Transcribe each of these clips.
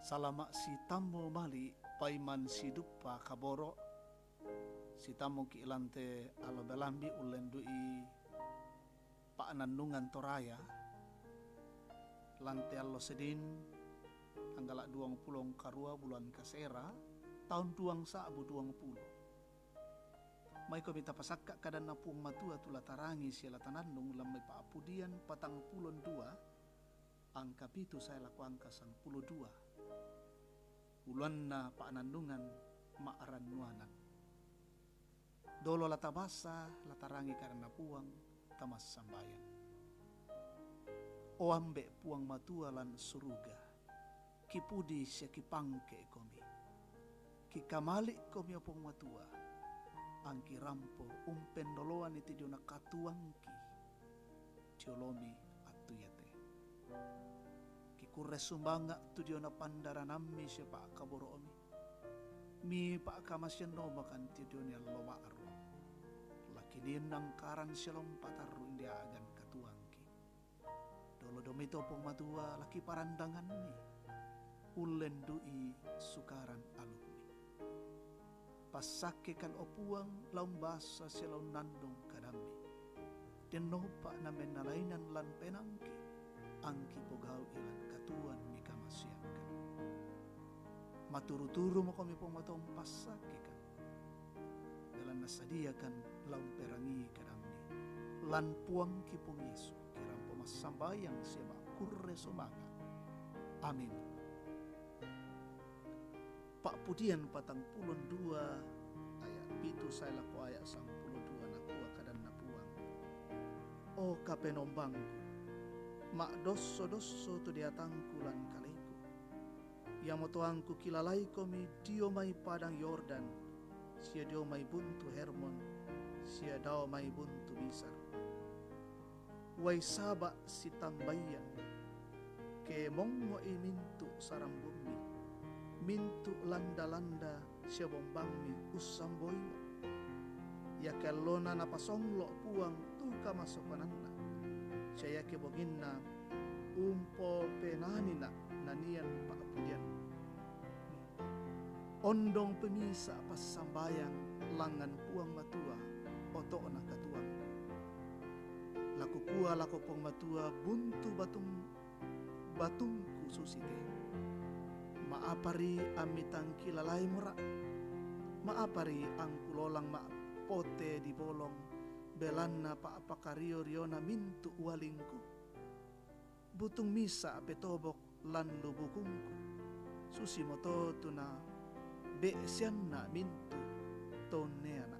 Salama si tammo mali paiman si duppa kaboro si tammo ki ilante alo belambi ulendui paanandungan toraya lante allo sedin tanggal 20 karua bulan kasera tahun 2020 mai ko mita pasakka kadan na puang matua tula tarangi siala tanandung lamai paapudian patang pulon dua angka pitu saya laku angka sang puluh dua bulan na paanandungan maaran nuanan dolo latabasa latarangi karena puang tamas sambayan o ambe puang matua lan suruga kipudi siya kipangke komi kikamalik komi puang matua angki rampo umpendoloan iti diona katuangki tiolomi atuyate kikure sumbanga tu diona pandaranami siya pa kaboroomi mi pa kamasyan no makan ti diona lomaaru lakinin ng karan siya lompataru indi agan katuangki dolo domito pong matua laki parandangan mi ulendui sukaran alumni pasake kan opuang laumbasa siya nandong kadami denopa na menalainan lan penangki angki pogaw ilan katuan mi kamasyakan maturu-turu mo kami pong matong pasake kan dalam nasadiakan laung perangi kadamni lan puang ki pong Yesu kiram pumasambayang siya kurre sumanga amin. Pak pudian patang pulon dua ayat pitu saya laku ayat sang puluh dua nakua kadan napuang o kapenombangku mak dosso tu diatangku lan kaleku yang motoangku kilalai komi dio mai padang Yordan sia dio mai buntu Hermon sia dao mai buntu Misar wai saba si tambayan ke mongmo imintu sarang bumi mintu landa-landa siya bombangmi usamboymo ya kellona napasonglo puang tu kamasokananna siya yake boginna umpo penanina nanian paapudian ondong pemisa pasambayang langan puang matua oto na katuang laku pua laku puang matua buntu batungku susite maapari amitang kilalay mura maapari ang kulolang pote di bolong belan na paapakario riona mintu walingku butung misa petobok lan lubukungku susi moto tuna beesian na mintu toneana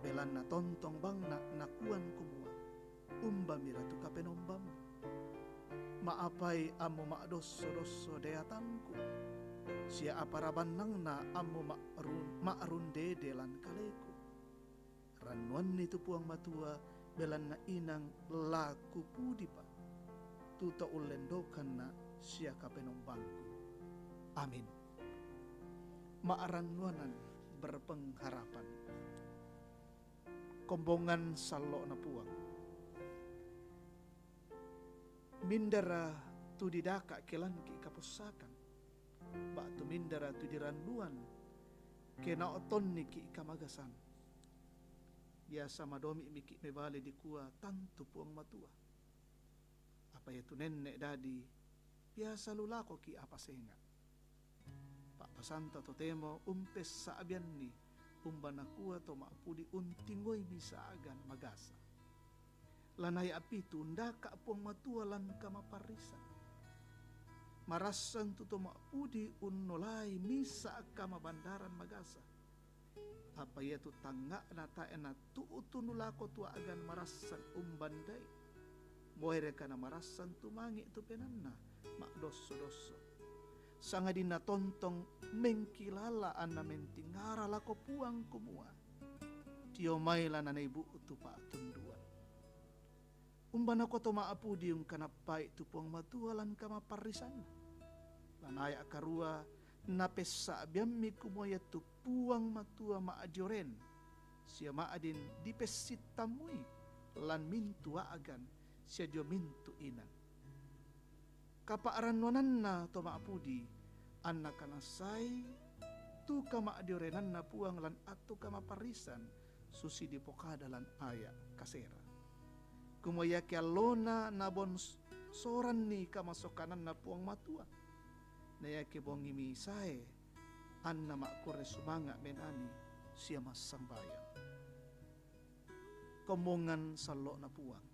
belan na tontong bang na nakuan kumua umba miratu kapenombam maapay amo madosso deatangku siya aparabanang na amo maarunde lan kaleku ranuan nito puang matua belan na inang laku pudi pa tuta ulendokan na siya kapenombangku amin. Maaranuanan berpengharapan kombongan salo na puang mindara tu didaka kelan ki kapusakan ba tu mindara tu diranduan kena oton ni ki kamagasan biasa madomi miki mebali di kuah tantu puang matua apa itu nenek dadi biasa lulako ki apa senga pak pasanta to temo umpes sa abian ni umbana kuah to maapudi untingoy bisa agan magasa lanay apitu ndaka puang matua lan kamaparisan marasan tuto maapudi unnolay misa kamabandaran magasa apa yaitu tangga na taena tuutunulako tua agan marasan umbanday mohere kana marasan tumangi tu penanna makdosso sanga dina tontong mengkilala ana mentingara lako puang kumua tio maila na ibu tu pa tunduan umbana ko to maapudi yung kanapai tu puang matualan kamaparisan lanaya karua napesa biammi kumoya tu puang matua maadioren siya maadin dipesit tamui lan mintu agan siya dio mintu inan kapaaranwanan na to maapudi anak kanasay tu kama adiorenan na puang lan atu kama parisan susi di pokada lan aya kasera. Kumaya kia lona nabon soran ni kamasokanan na puang matua. Naya ke bongi misae anna makure sumanga menani siya masambaya. Komongan salo na puang.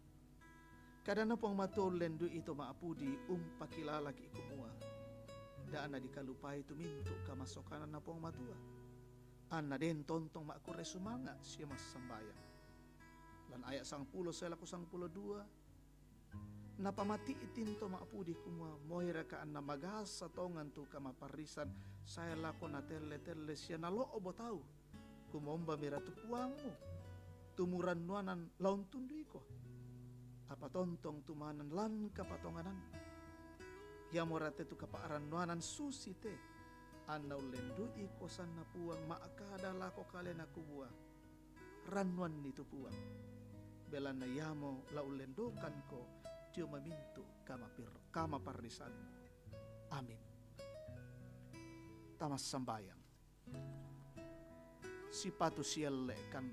Kada na puang matul lendu ito maapudi pakilala ki kumua. Daan na dikalupai tuminto kamasokanan na puang matua. Anna den tontong makure sumanga siya masambaya. Lan ayat 10 saya laku 12 napamati itinto maapudi kumua moira ka anna magasa tongan tu kama parisan saya laku na tele siya nalo obo tau kumomba mira tu puangmu tumuran nuanan laun tundui ko apa tontong tumanan lan kapatonganan ya morate tu kapaaran nuanan susi te anna ulendu ikosan na puang maakada lako kalen aku buah ranuan itu puang belana yamo laulendokan ko dio mamintu kama parisan. Amin. Tamas sambayang. Si patu sielle kan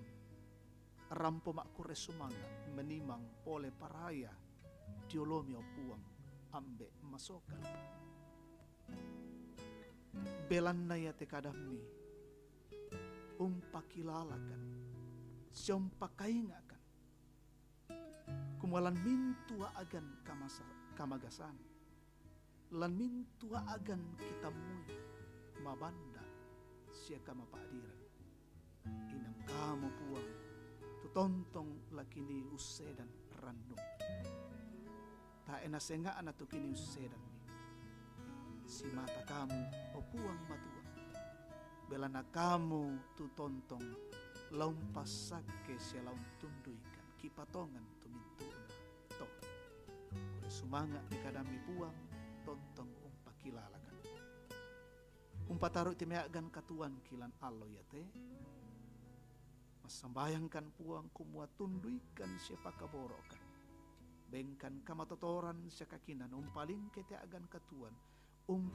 rampo makure sumanga menimang pole paraya diolomio puang ambe masokan. Belan na yate kadami pakilalakan siompakaingakan kumalan mintua agan kamagasan lan mintua agan kita mui mabanda siya kamapadiran inang kamu puang tutontong lakini usedan randong ta enasenga anatu kini usedan ni si mata kamu o puang matua belana kamu tutontong laumpasake siya laun tunduikan kipatongan tumintuna to kore sumanga di kadami puang tontong pakilalakan umpataru timeagan katuan kilan allo yate masambayangkan puang kumua tunduikan siapa kaborokan bengkan kamatotoran siya kakinan paling kete agan katuan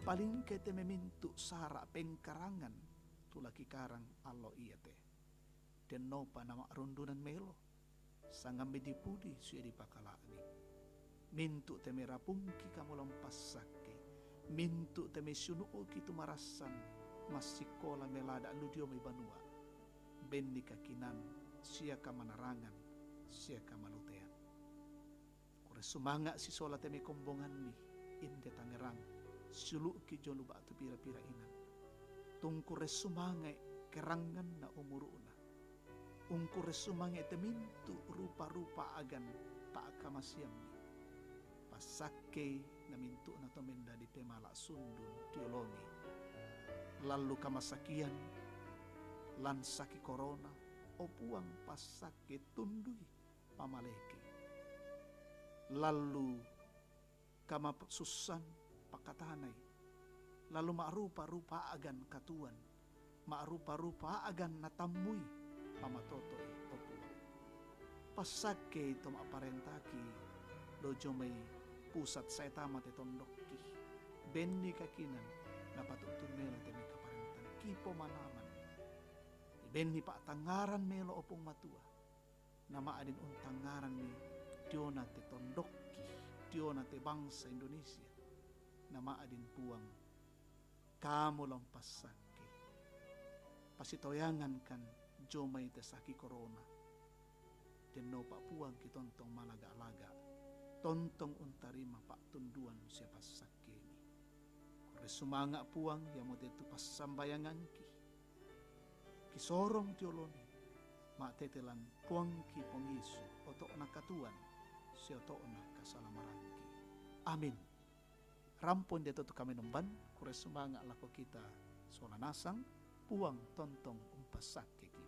paling kete memintu sara pengkarangan tulaki karang allo iyate den nopa nama rundunan melo sangambe dipudi suya dipakalani mintu teme rapungki kamu lampas sake mintu teme sunuo kitu marasan masikola melada ludio may banua bendi kakinan siya kamanarangan siya kamalutean kore sumanga si sola teme kombongan mi inde tangerang sulu ki jolu batu pira-pira inan tungkure sumangai kerangan na umuruna ungkure sumange temintu rupa-rupa agan paakamasyam ni pasake na mintu na tomenda di pemala sundun tiolomi lalu kamasakian lan saki corona opuang pasake tundui pamaleke lalu kama susan pakatanay lalu makrupa-rupa agan katuan makrupa-rupa agan natamui pamatoto opo pasake ito maaparentaki dojo may pusat sa itama te tondokki benni kakinan napatutun mela te may kaparentan kipo manaman benni pa tangaran melo opong matua na maadin untangaran ni diona te tondokki diona te bangsa Indonesia na maadin puang kamu lampas sake pasitoyangan kan jomay tesaki corona den no pa puang kitontong malaga-alaga tontong untarima pak tunduan siapa sakeni kore sumanga puang yamo tetu pasambayangan kisorong tioloni ma tetelan puang ki pongisu oto na katuan si oto na kasalamaranki amin rampon dito to kami nomban kore sumanga lako kita solanasang puang tontong umpasak kiki